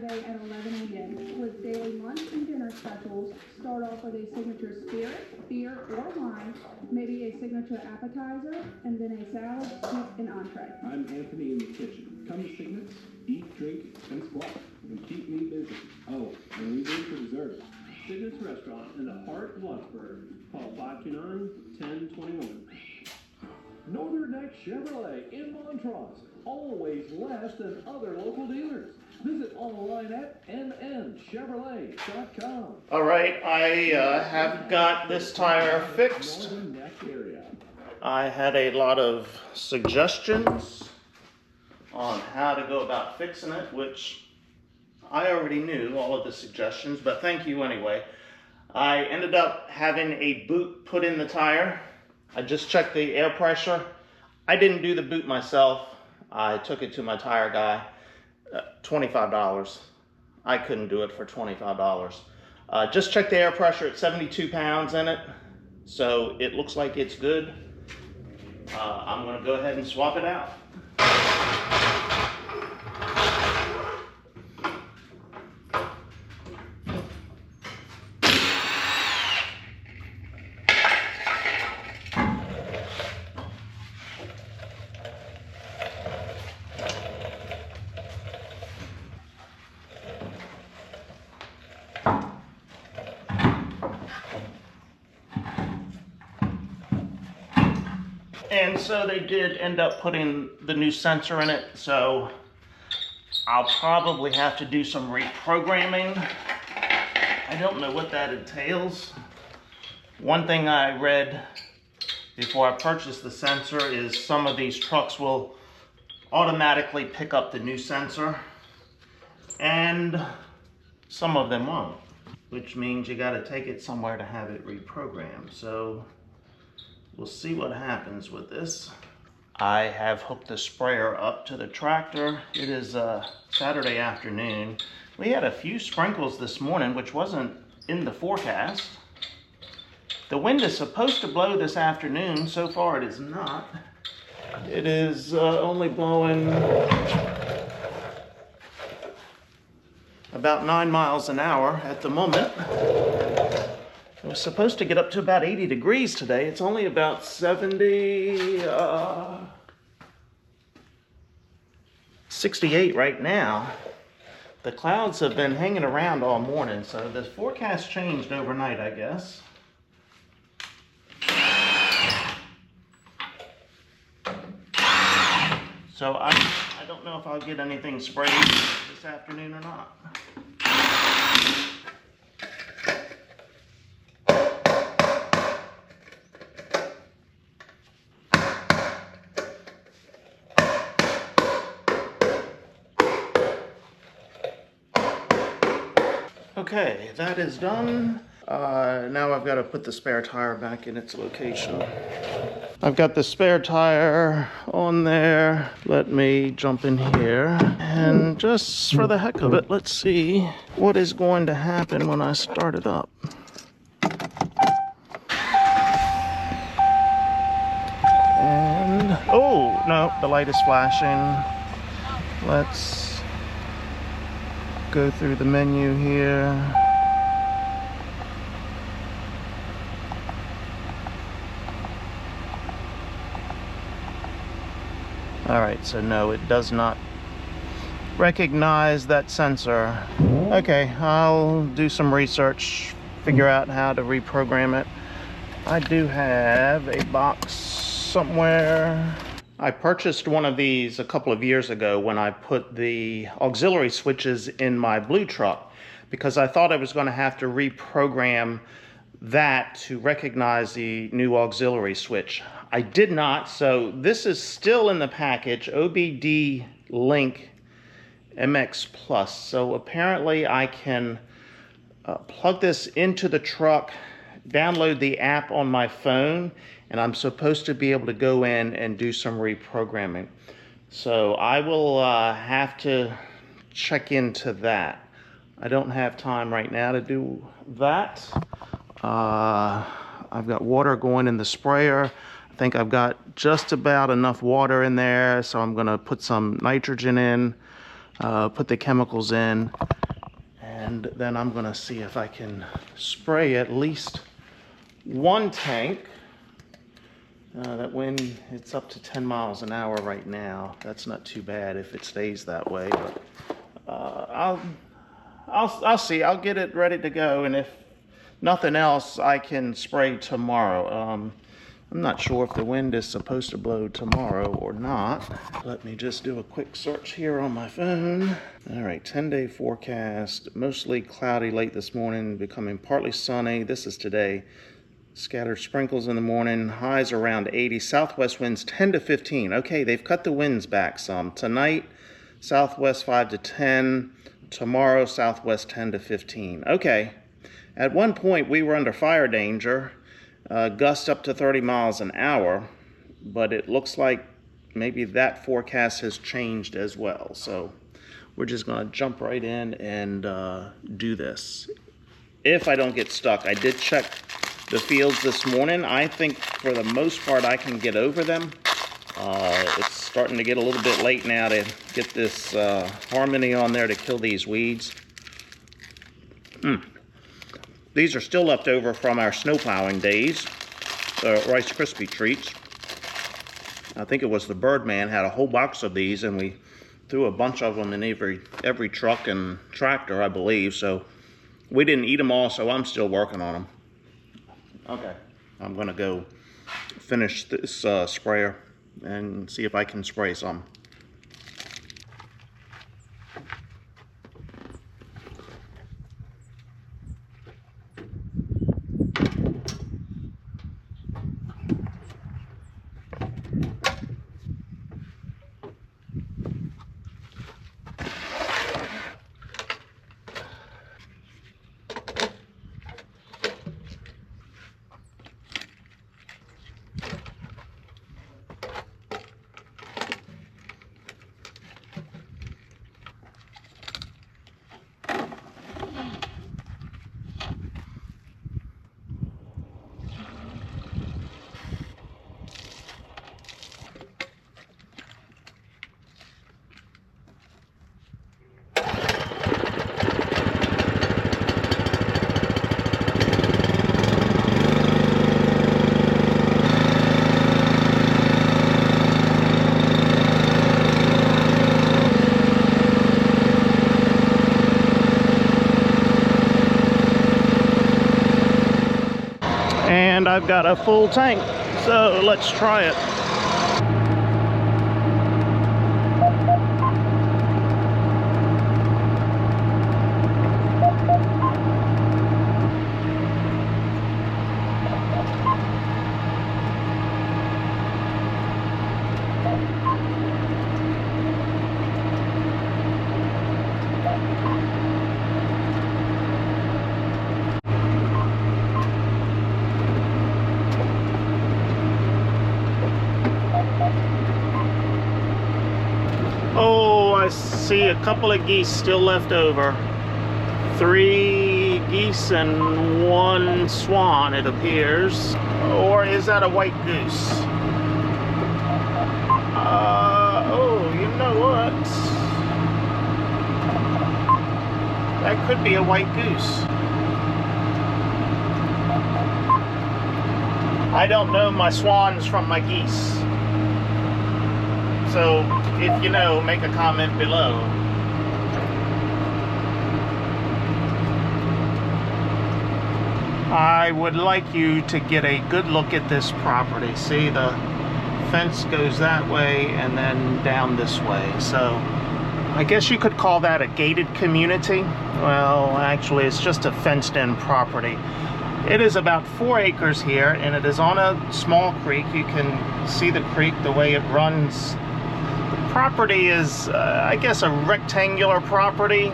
Saturday at 11 a.m. with daily lunch and dinner specials. Start off with a signature spirit, beer, or wine, maybe a signature appetizer, and then a salad, soup, and entree. I'm Anthony in the kitchen. Come to Signets, eat, drink, and squat, and keep me busy. Oh, and leave room for dessert. Signets Restaurant in the heart of Lawrenceburg. Call 529-1021. Northern Neck Chevrolet in Montrose. Always less than other local dealers. Visit online at nnchevrolet.com. All right, I have got this tire fixed. Northern Neck area. I had a lot of suggestions on how to go about fixing it, which I already knew all of the suggestions, but thank you anyway. I ended up having a boot put in the tire. I just checked the air pressure. I didn't do the boot myself. I took it to my tire guy. $25. I couldn't do it for $25. Just check the air pressure at 72 pounds in it. So it looks like it's good. I'm gonna go ahead and swap it out. And so they did end up putting the new sensor in it, so I'll probably have to do some reprogramming. I don't know what that entails. One thing I read before I purchased the sensor is some of these trucks will automatically pick up the new sensor, and some of them won't, which means you got to take it somewhere to have it reprogrammed. So we'll see what happens with this. I have hooked the sprayer up to the tractor. It is Saturday afternoon. We had a few sprinkles this morning, which wasn't in the forecast. The wind is supposed to blow this afternoon. So far it is not. It is only blowing about 9 miles an hour at the moment. It was supposed to get up to about 80 degrees today. It's only about 68 right now. The clouds have been hanging around all morning, so the forecast changed overnight, I guess. So I don't know if I'll get anything sprayed this afternoon or not. Okay, that is done. Now I've got to put the spare tire back in its location. I've got the spare tire on there. Let me jump in here. And just for the heck of it, let's see what is going to happen when I start it up. And, oh, no, the light is flashing. Let's go through the menu here. All right, so no, it does not recognize that sensor. Okay, I'll do some research, figure out how to reprogram it. I do have a box somewhere. I purchased one of these a couple of years ago when I put the auxiliary switches in my blue truck, because I thought I was going to have to reprogram that to recognize the new auxiliary switch. I did not, so this is still in the package, OBD Link MX Plus. So apparently I can plug this into the truck, download the app on my phone, and I'm supposed to be able to go in and do some reprogramming. So I will have to check into that. I don't have time right now to do that. I've got water going in the sprayer. I think I've got just about enough water in there, so I'm gonna put some nitrogen in. put the chemicals in, and then I'm gonna see if I can spray at least one tank. That wind, it's up to 10 miles an hour right now. That's not too bad if it stays that way, but I'll see. I'll get it ready to go, and if nothing else, I can spray tomorrow. I'm not sure if the wind is supposed to blow tomorrow or not. Let me just do a quick search here on my phone. All right, 10-day forecast. Mostly cloudy late this morning, becoming partly sunny. This is today. Scattered sprinkles in the morning, highs around 80, southwest winds 10 to 15. Okay, they've cut the winds back some. Tonight, southwest 5 to 10. Tomorrow, southwest 10 to 15. Okay, at one point we were under fire danger, gusts up to 30 miles an hour, but it looks like maybe that forecast has changed as well. So we're just gonna jump right in and do this. If I don't get stuck, I did check the fields this morning. I think for the most part I can get over them. It's starting to get a little bit late now to get this Harmony on there to kill these weeds. These are still left over from our snow plowing days, Rice Krispie treats. I think it was the Birdman had a whole box of these, and we threw a bunch of them in every truck and tractor, I believe. So we didn't eat them all, so I'm still working on them. Okay, I'm gonna go finish this sprayer and see if I can spray some. And I've got a full tank, so let's try it. Oh, I see a couple of geese still left over. 3 geese and 1 swan, it appears. Or is that a white goose? Oh, you know what? That could be a white goose. I don't know my swans from my geese. So, if you know, make a comment below. I would like you to get a good look at this property. See, the fence goes that way and then down this way. So, I guess you could call that a gated community. Well, actually, it's just a fenced-in property. It is about 4 acres here, and it is on a small creek. You can see the creek, the way it runs. Property is, I guess, a rectangular property,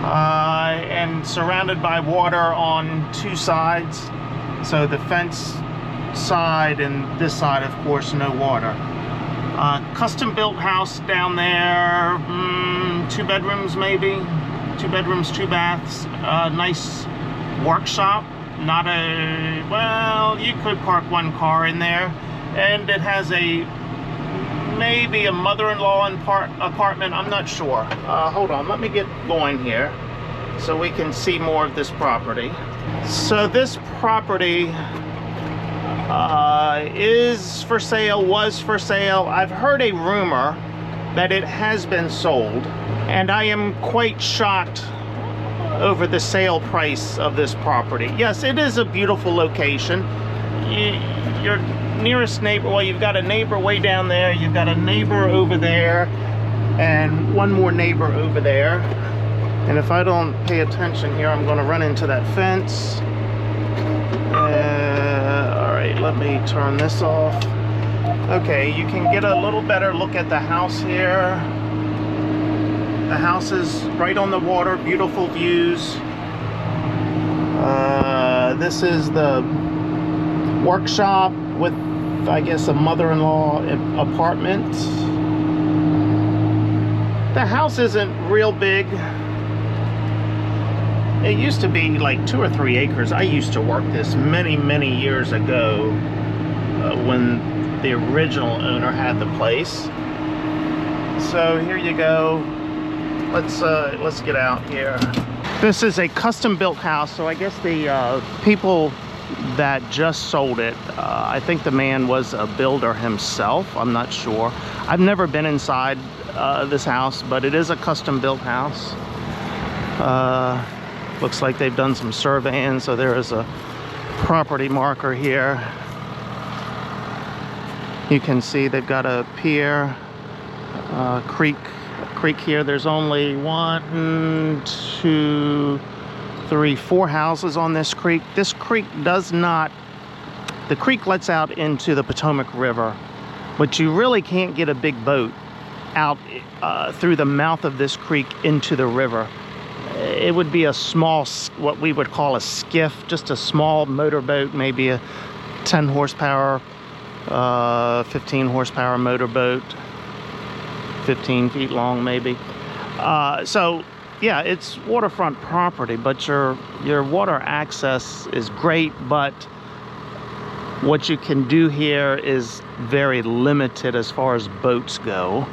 and surrounded by water on 2 sides. So the fence side and this side, of course, no water. Custom built house down there, 2 bedrooms maybe, 2 bedrooms, 2 baths, nice workshop. Not a, well, you could park 1 car in there, and it has a maybe a mother-in-law apartment. I'm not sure. Hold on, let me get going here so we can see more of this property. So this property is for sale, was for sale. I've heard a rumor that it has been sold, and I am quite shocked over the sale price of this property. Yes, it is a beautiful location. Your nearest neighbor, well, you've got a neighbor way down there, you've got a neighbor over there, and one more neighbor over there. And if I don't pay attention here, I'm going to run into that fence. All right, let me turn this off. Okay, you can get a little better look at the house here. The house is right on the water, beautiful views. This is the workshop with, I guess, a mother-in-law apartment. The house isn't real big. It used to be like 2 or 3 acres. I used to work this many years ago when the original owner had the place. So here you go. Let's get out here. This is a custom-built house, so I guess the people that just sold it, I think the man was a builder himself. I'm not sure. I've never been inside this house, but it is a custom-built house. Looks like they've done some surveying, so there is a property marker here. You can see they've got a pier, creek here. There's only 1, 2, 3, 4 houses on this creek. This creek does not, the creek lets out into the Potomac River, but you really can't get a big boat out through the mouth of this creek into the river. It would be a small, what we would call a skiff, just a small motorboat, maybe a 10 horsepower, 15 horsepower motorboat, 15 feet long maybe. So yeah, it's waterfront property, but your water access is great, but what you can do here is very limited as far as boats go.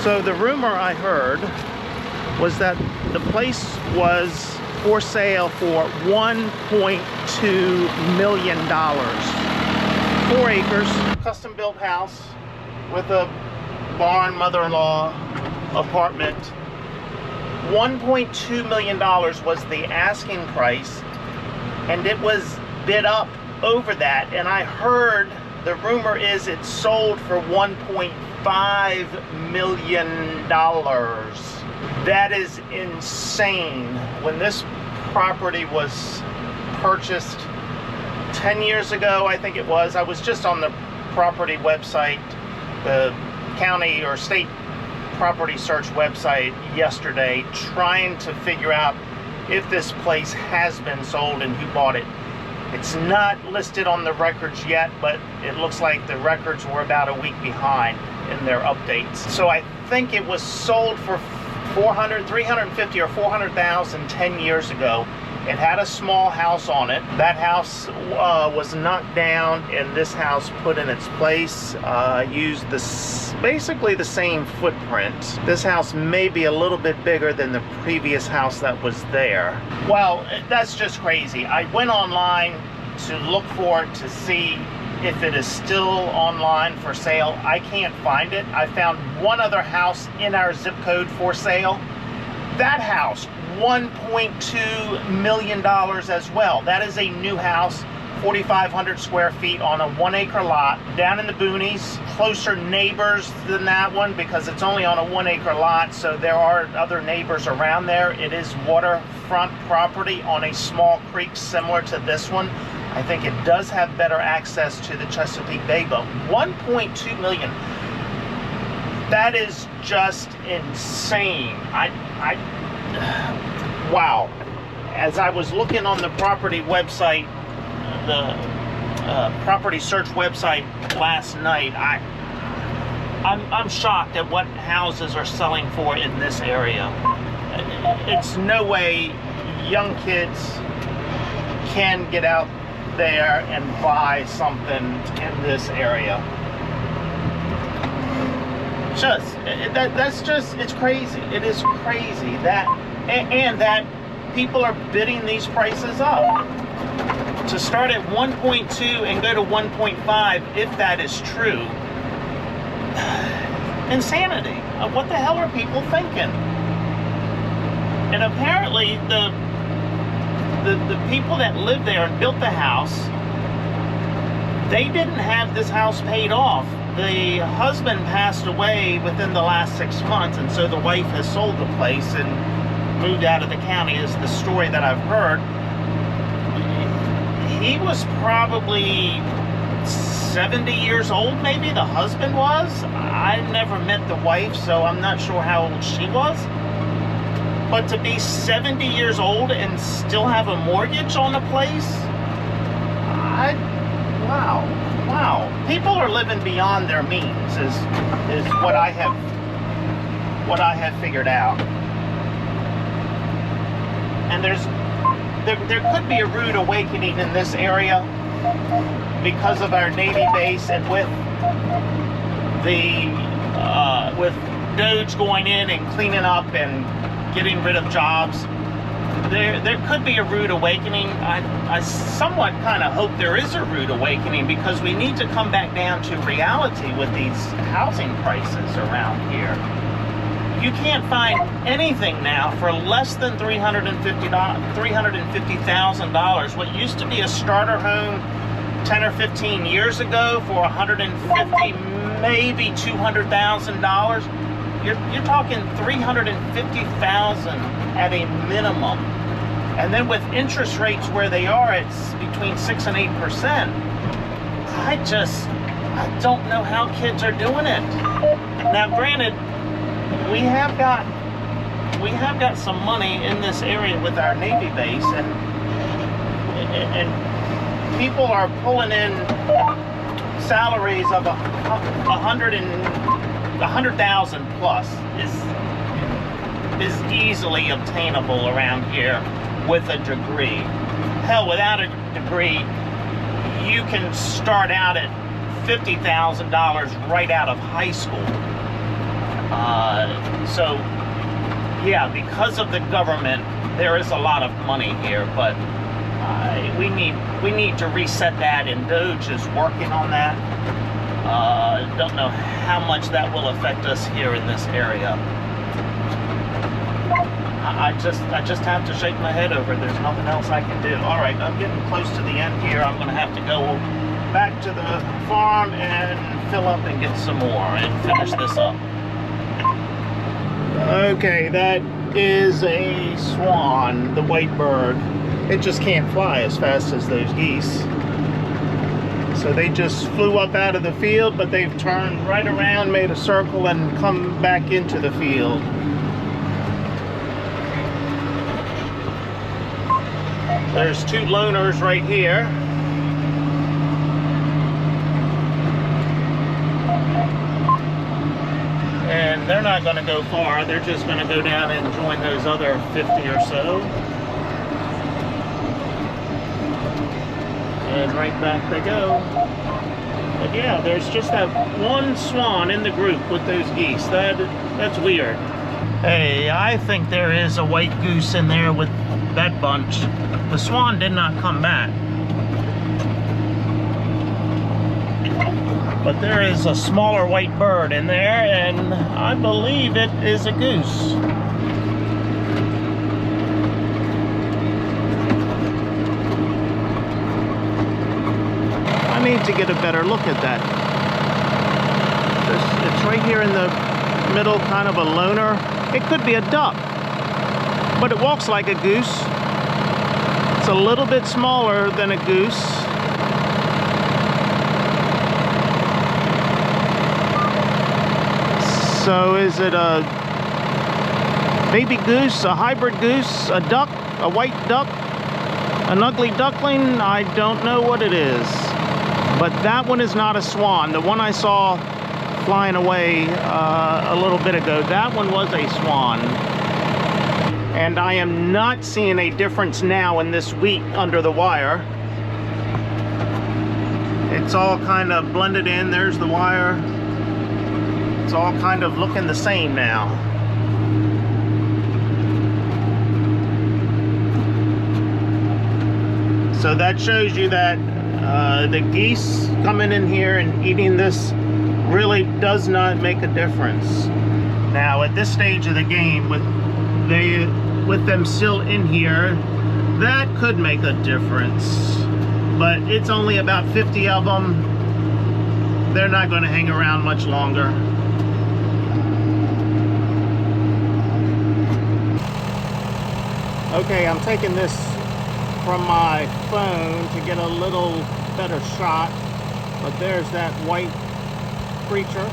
So the rumor I heard was that the place was for sale for $1.2 million. 4 acres, custom built house with a barn, mother-in-law apartment. $1.2 million was the asking price, and it was bid up over that. And I heard the rumor is it sold for $1.5 million. That is insane. When this property was purchased 10 years ago, I think it was, I was just on the property website, the county or state property search website yesterday, trying to figure out if this place has been sold and who bought it. It's not listed on the records yet, but it looks like the records were about a week behind in their updates. So I think it was sold for $350,000 or $400,000 10 years ago. It had a small house on it. That house was knocked down, and this house put in its place. Used basically the same footprint. This house may be a little bit bigger than the previous house that was there. Well, that's just crazy. I went online to look for it to see if it is still online for sale. I can't find it. I found one other house in our zip code for sale. That house, $1.2 million as well. That is a new house, 4,500 square feet on a 1 acre lot down in the boonies. Closer neighbors than that one because it's only on a 1 acre lot, so there are other neighbors around there. It is waterfront property on a small creek similar to this one. I think it does have better access to the Chesapeake Bay, but $1.2 million. That is just insane. Wow. As I was looking on the property website, the property search website last night, I'm shocked at what houses are selling for in this area. It's no way young kids can get out there and buy something in this area. it's crazy. It is crazy that, and that people are bidding these prices up. To start at 1.2 and go to 1.5, if that is true, insanity. What the hell are people thinking? And apparently the people that lived there and built the house, they didn't have this house paid off. The husband passed away within the last 6 months, and so the wife has sold the place and moved out of the county, is the story that I've heard. He was probably 70 years old, maybe, the husband was. I never met the wife, so I'm not sure how old she was. But to be 70 years old and still have a mortgage on a place, wow. People are living beyond their means, is what I have figured out. And there could be a rude awakening in this area because of our Navy base, and with with DOJ going in and cleaning up and getting rid of jobs. There could be a rude awakening. I somewhat kind of hope there is a rude awakening, because we need to come back down to reality with these housing prices around here. You can't find anything now for less than $350,000. What used to be a starter home 10 or 15 years ago for $150,000, maybe $200,000. You're talking $350,000 at a minimum. And then with interest rates where they are, it's between 6 and 8%. I don't know how kids are doing it. Now, granted, we have got some money in this area with our Navy base, and people are pulling in salaries of 100,000 plus is easily obtainable around here with a degree. Hell, without a degree, you can start out at $50,000 right out of high school. So yeah, because of the government, there is a lot of money here, but we need to reset that, and DOJ is working on that. Don't know how much that will affect us here in this area. I just have to shake my head over it. There's nothing else I can do. All right, I'm getting close to the end here. I'm going to have to go back to the farm and fill up and get some more and finish this up. Okay, that is a swan, the white bird. It just can't fly as fast as those geese. So they just flew up out of the field, but they've turned right around, made a circle, and come back into the field. There's two loners right here. And they're not going to go far. They're just going to go down and join those other 50 or so. And right back they go. But yeah, there's just that one swan in the group with those geese. That's weird. Hey, I think there is a white goose in there with that bunch. The swan did not come back. But there is a smaller white bird in there, and I believe it is a goose. I need to get a better look at that. It's right here in the middle, kind of a loner. It could be a duck, but it walks like a goose. It's a little bit smaller than a goose. So is it a baby goose, a hybrid goose, a duck, a white duck, an ugly duckling? I don't know what it is. But that one is not a swan. The one I saw flying away a little bit ago, that one was a swan. And I am not seeing a difference now in this wheat under the wire. It's all kind of blended in. There's the wire. It's all kind of looking the same now. So that shows you that the geese coming in here and eating this really does not make a difference. Now at this stage of the game, with them still in here, that could make a difference. But it's only about 50 of them. They're not going to hang around much longer. Okay, I'm taking this from my phone to get a little better shot, but there's that white creature.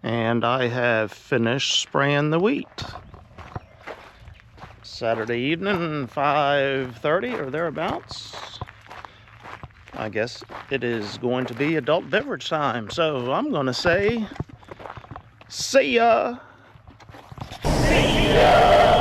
And I have finished spraying the wheat. Saturday evening, 5:30 or thereabouts. I guess it is going to be adult beverage time. So I'm going to say, see ya. See ya.